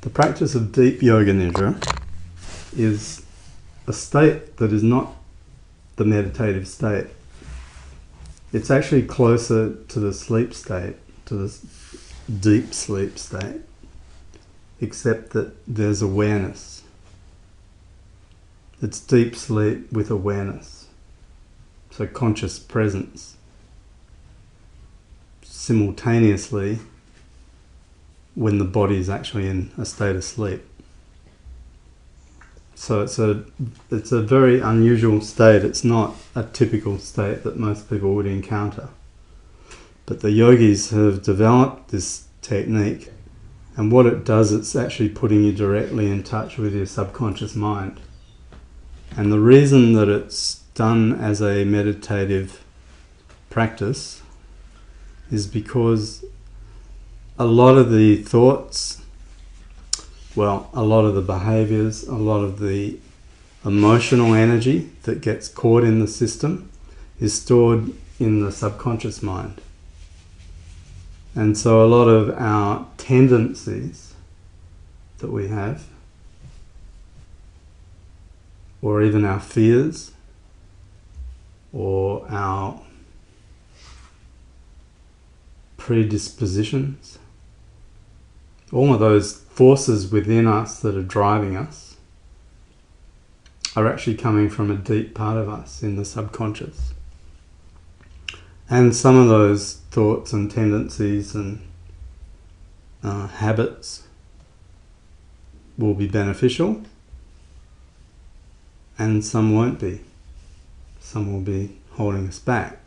The practice of deep Yoga Nidra is a state that is not the meditative state. It's actually closer to the sleep state, to the deep sleep state, except that there's awareness. It's deep sleep with awareness. So conscious presence simultaneously when the body is actually in a state of sleep. So it's a very unusual state. It's not a typical state that most people would encounter. But the yogis have developed this technique, and what it does, it's actually putting you directly in touch with your subconscious mind. And the reason that it's done as a meditative practice is because a lot of the thoughts, well, a lot of the behaviors, a lot of the emotional energy that gets caught in the system is stored in the subconscious mind. And so a lot of our tendencies that we have, or even our fears, or our predispositions, all of those forces within us that are driving us are actually coming from a deep part of us in the subconscious. And some of those thoughts and tendencies and habits will be beneficial, and some won't be. Some will be holding us back.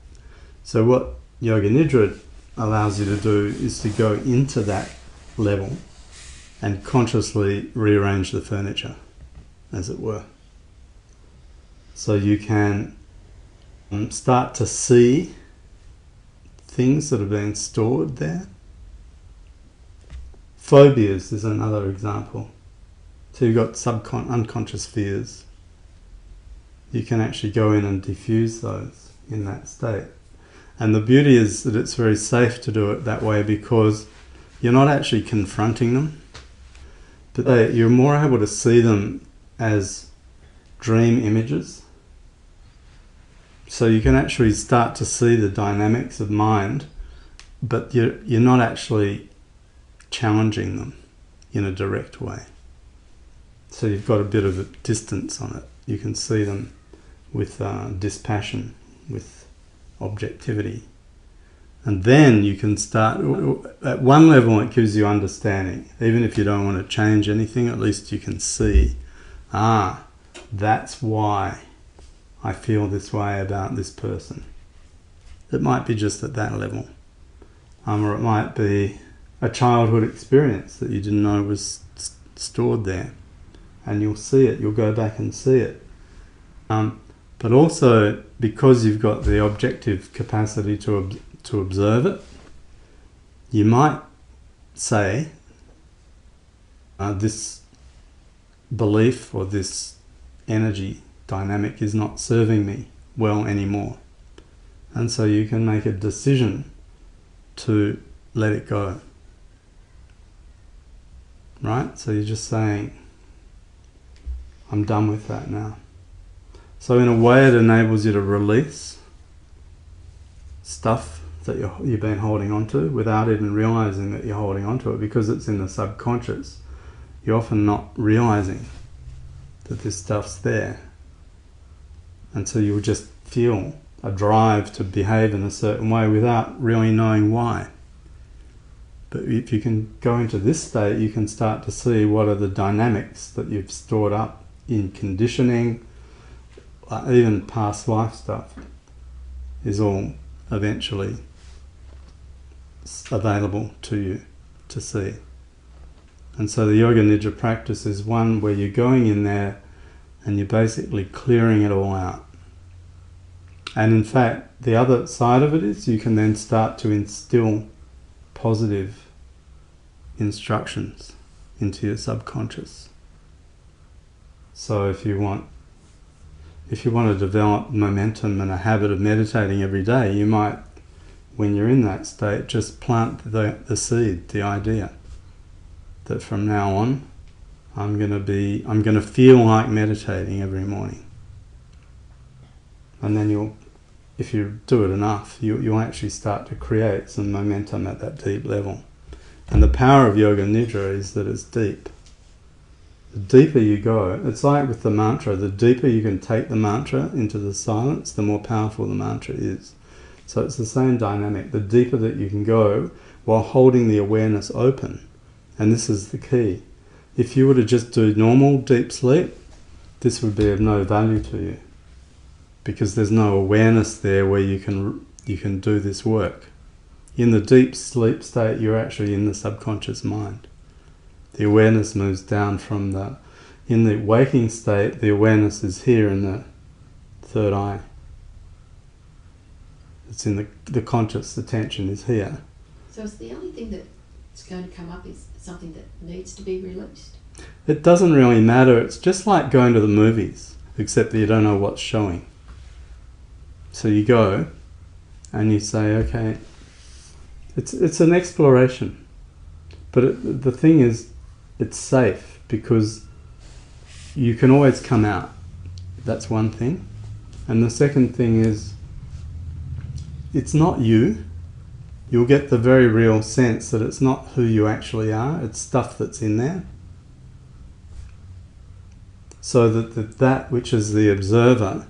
So what Yoga Nidra allows you to do is to go into that level and consciously rearrange the furniture, as it were. So you can start to see things that have been stored there. Phobias is another example. So you've got unconscious fears. You can actually go in and diffuse those in that state. And the beauty is that it's very safe to do it that way, because you're not actually confronting them, but you're more able to see them as dream images. So you can actually start to see the dynamics of mind, but you're not actually challenging them in a direct way. So you've got a bit of a distance on it. You can see them with dispassion, with objectivity. And then you can start, at one level it gives you understanding. Even if you don't want to change anything, at least you can see, that's why I feel this way about this person. It might be just at that level. Or it might be a childhood experience that you didn't know was stored there. And you'll see it, you'll go back and see it. But also, because you've got the objective capacity to observe it, you might say, this belief or this energy dynamic is not serving me well anymore. And so you can make a decision to let it go. Right? So you're just saying, I'm done with that now. So in a way it enables you to release stuff that you've been holding on to without even realizing that you're holding on to it, because it's in the subconscious. You're often not realizing that this stuff's there. And so you'll just feel a drive to behave in a certain way without really knowing why. But if you can go into this state, you can start to see what are the dynamics that you've stored up in conditioning, even past life stuff is all eventually available to you to see. And so the Yoga Nidra practice is one where you're going in there and you're basically clearing it all out. And in fact, the other side of it is you can then start to instill positive instructions into your subconscious. So if you want to develop momentum and a habit of meditating every day, you might, when you're in that state, just plant the seed, the idea that from now on I'm going to feel like meditating every morning. And then if you do it enough, you'll actually start to create some momentum at that deep level. And the power of Yoga Nidra is that it's deep. The deeper you go, it's like with the mantra, the deeper you can take the mantra into the silence, the more powerful the mantra is. So it's the same dynamic. The deeper that you can go while holding the awareness open. And this is the key. If you were to just do normal deep sleep, this would be of no value to you, because there's no awareness there where you can do this work. In the deep sleep state, you're actually in the subconscious mind. The awareness moves down from in the waking state, the awareness is here in the third eye. It's in the conscious attention is here. So it's the only thing that's going to come up is something that needs to be released? It doesn't really matter. It's just like going to the movies, except that you don't know what's showing. So you go and you say, okay, it's an exploration. But the thing is, it's safe because you can always come out. That's one thing. And the second thing is, it's not you. You'll get the very real sense that it's not who you actually are. It's stuff that's in there. So that which is the observer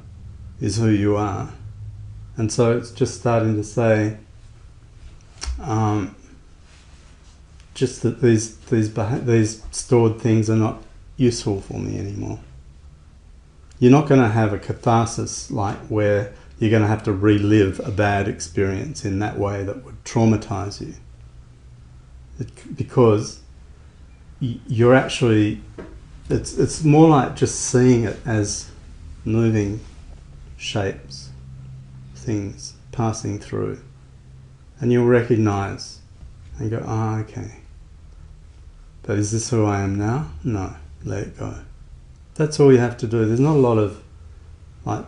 is who you are. And so it's just starting to say, just that these stored things are not useful for me anymore. You're not going to have a catharsis like where you're going to have to relive a bad experience in that way that would traumatize you. Because you're actually, it's more like just seeing it as moving shapes, things passing through. And you'll recognize and go, okay. But is this who I am now? No, let it go. That's all you have to do. There's not a lot of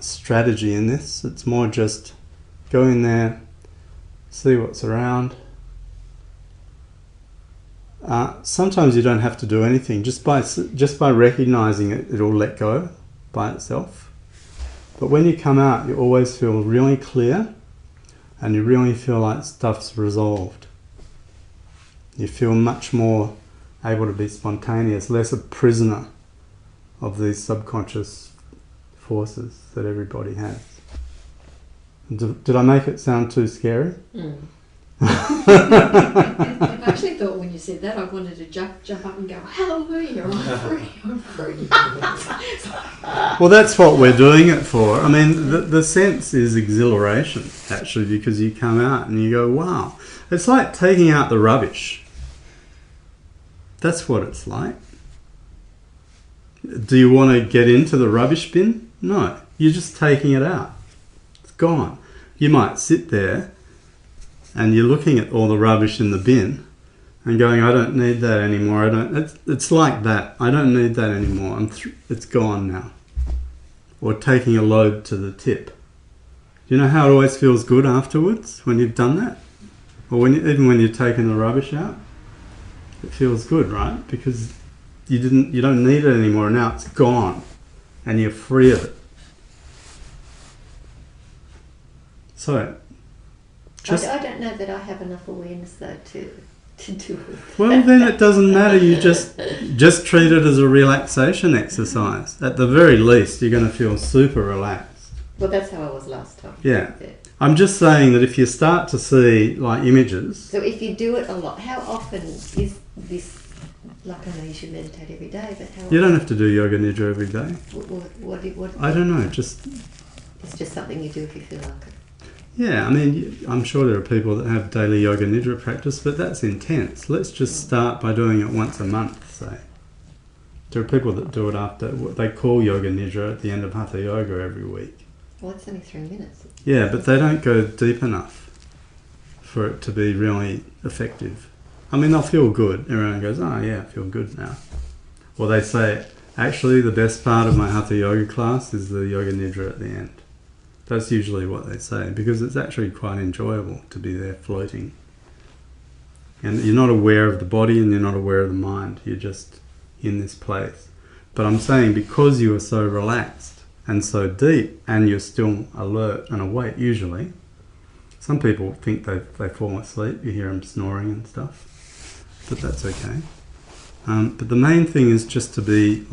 strategy in this. It's more just go in there, see what's around. Sometimes you don't have to do anything. Just by recognizing it, it'll let go by itself. But when you come out, you always feel really clear, and you really feel like stuff's resolved. You feel much more able to be spontaneous, less a prisoner of these subconscious forces that everybody has. Did I make it sound too scary? Mm. I actually thought when you said that I wanted to jump up and go, hallelujah, I'm free. Well, that's what we're doing it for. I mean, the sense is exhilaration, actually, because you come out and you go, wow. It's like taking out the rubbish. That's what it's like. Do you want to get into the rubbish bin? No, you're just taking it out. It's gone. You might sit there and you're looking at all the rubbish in the bin and going, I don't need that anymore. It's like that. I don't need that anymore. It's gone now. Or taking a load to the tip. You know how it always feels good afterwards when you've done that? Or even when you're taking the rubbish out? It feels good, right? Because you don't need it anymore. Now it's gone. And you're free of it. So, I don't know that I have enough awareness though to do it. Well, then it doesn't matter. You just treat it as a relaxation exercise. At the very least, you're going to feel super relaxed. Well, that's how I was last time. Yeah. I'm just saying that if you start to see images. So if you do it a lot, how often is this? Like, I know you should meditate every day, but how? You don't have to do Yoga Nidra every day. What I don't know. It's just something you do if you feel like it. Yeah, I mean, I'm sure there are people that have daily Yoga Nidra practice, but that's intense. Let's just start by doing it once a month, say. There are people that do it after what they call Yoga Nidra at the end of Hatha Yoga every week. Well, it's only 3 minutes. Yeah, but they don't go deep enough for it to be really effective. I mean, they'll feel good. Everyone goes, oh yeah, I feel good now. Or they say, actually the best part of my Hatha Yoga class is the Yoga Nidra at the end. That's usually what they say, because it's actually quite enjoyable to be there floating. And you're not aware of the body and you're not aware of the mind. You're just in this place. But I'm saying because you are so relaxed and so deep and you're still alert and awake usually, some people think they fall asleep. You hear them snoring and stuff. But that's okay. But the main thing is just to be